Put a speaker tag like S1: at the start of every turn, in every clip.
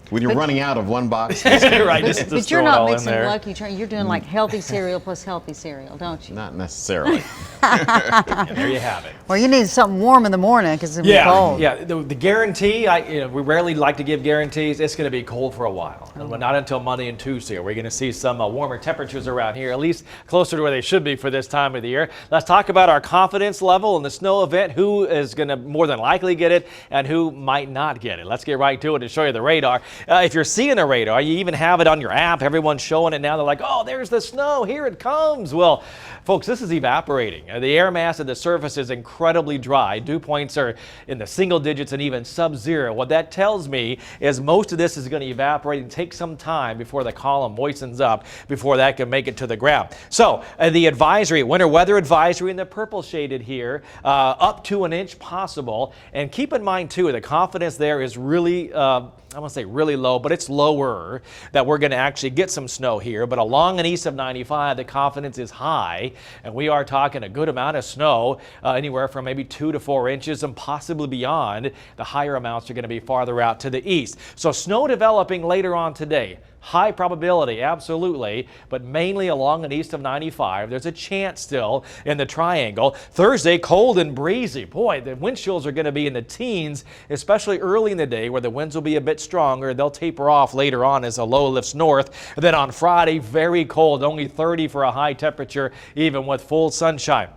S1: When you're running out of one box.
S2: Right, just
S3: But
S2: throw
S3: you're
S2: it
S3: not
S2: all in
S3: mixing
S2: there.
S3: Lucky Charms. You're doing like healthy cereal plus healthy cereal, don't you?
S1: Not necessarily.
S2: And there you have it.
S3: Well, you need something warm in the morning because it's
S2: Yeah,
S3: cold.
S2: yeah. The guarantee, we rarely like to give guarantees. It's going to be cold for a while, but not until Monday and Tuesday. We're going to see some warmer temperatures around here, at least closer to where they should be for this time of the year. Let's talk about our confidence level in the snow event. Who is going to more than likely get it, and who might not get it? Let's get right to it and show you the radar. If you're seeing the radar, you even have it on your app. Everyone's showing it now. They're like, "Oh, there's the snow. Here it comes." Well, folks, this is evaporating. The air mass at the surface is incredibly dry. Dew points are in the single digits and even sub-zero. What that tells me is most of this is going to evaporate and take some time before the column moistens up before that can make it to the ground. So the advisory, winter weather advisory in the purple shaded here, up to an inch possible. And keep in mind too, the confidence there is really, I want to say really low, but it's lower that we're going to actually get some snow here. But along and east of 95, the confidence is high, and we are talking a good amount of snow, anywhere from maybe 2 to 4 inches and possibly beyond. The higher amounts are going to be farther out to the east. So snow developing later on today. High probability, absolutely, but mainly along and east of 95. There's a chance still in the triangle. Thursday, cold and breezy. Boy, the wind chills are going to be in the teens, especially early in the day where the winds will be a bit stronger. They'll taper off later on as a low lifts north. And then on Friday, very cold, only 30 for a high temperature, even with full sunshine.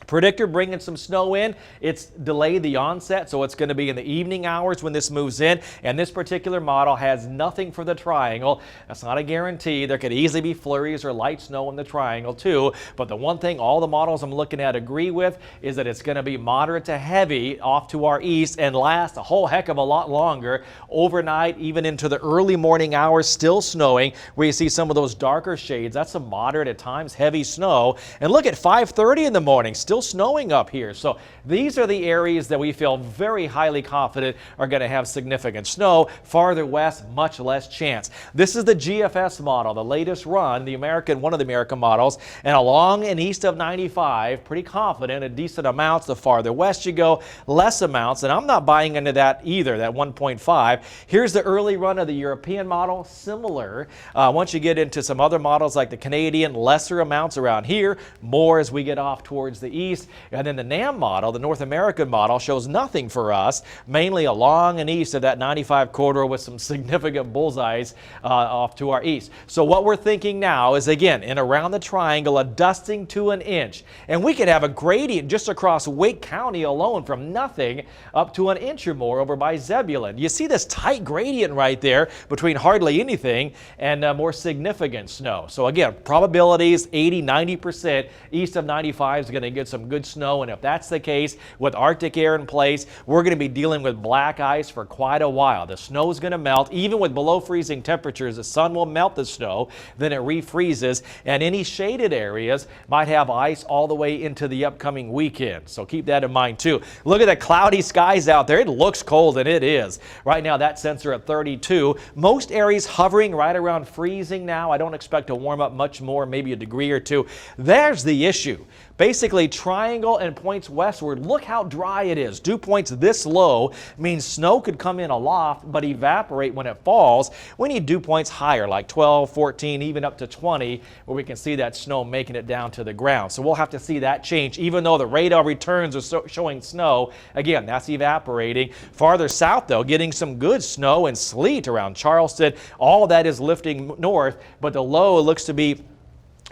S2: Predictor bringing some snow in. It's delayed the onset, so it's going to be in the evening hours when this moves in. And this particular model has nothing for the triangle. That's not a guarantee. There could easily be flurries or light snow in the triangle too. But the one thing all the models I'm looking at agree with is that it's going to be moderate to heavy off to our east and last a whole heck of a lot longer. Overnight, even into the early morning hours, still snowing. Where you see some of those darker shades, that's a moderate at times heavy snow. And look at 5:30 in the morning, still snowing up here. So these are the areas that we feel very highly confident are going to have significant snow. Farther west, much less chance. This is the GFS model, the latest run, one of the American models, and along and east of 95, pretty confident, a decent amounts. The farther west you go, less amounts, and I'm not buying into that either, that 1.5. Here's the early run of the European model, similar. Once you get into some other models like the Canadian, lesser amounts around here, more as we get off towards the east. And then the NAM model, the North American model, shows nothing for us, mainly along and east of that 95 corridor with some significant bullseyes off to our east. So what we're thinking now is, again, in around the triangle, a dusting to an inch. And we could have a gradient just across Wake County alone from nothing up to an inch or more over by Zebulon. You see this tight gradient right there between hardly anything and more significant snow. So again, probabilities 80-90%. East of 95 is going to get some good snow, and if that's the case with Arctic air in place, we're going to be dealing with black ice for quite a while. The snow is going to melt. Even with below freezing temperatures, the sun will melt the snow, then it refreezes, and any shaded areas might have ice all the way into the upcoming weekend. So keep that in mind too. Look at the cloudy skies out there. It looks cold, and it is. Right now that sensor at 32. Most areas hovering right around freezing now. I don't expect to warm up much more, maybe a degree or two. There's the issue. Basically, triangle and points westward, look how dry it is. Dew points this low means snow could come in aloft but evaporate when it falls. We need dew points higher, like 12, 14, even up to 20, where we can see that snow making it down to the ground. So we'll have to see that change. Even though the radar returns are showing snow, again, that's evaporating. Farther south, though, getting some good snow and sleet around Charleston. All that is lifting north, but the low looks to be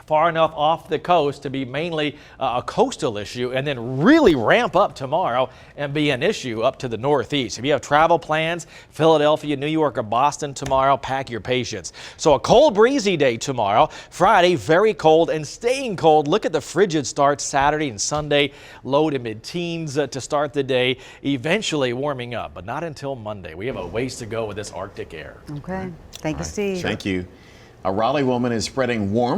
S2: far enough off the coast to be mainly a coastal issue, and then really ramp up tomorrow and be an issue up to the northeast. If you have travel plans, Philadelphia, New York, or Boston tomorrow, pack your patience. So a cold, breezy day tomorrow. Friday, very cold and staying cold. Look at the frigid start Saturday and Sunday. Low to mid-teens to start the day, eventually warming up, but not until Monday. We have a ways to go with this Arctic air.
S3: Okay. Thank you, Steve.
S1: Thank you. A Raleigh woman is spreading warmth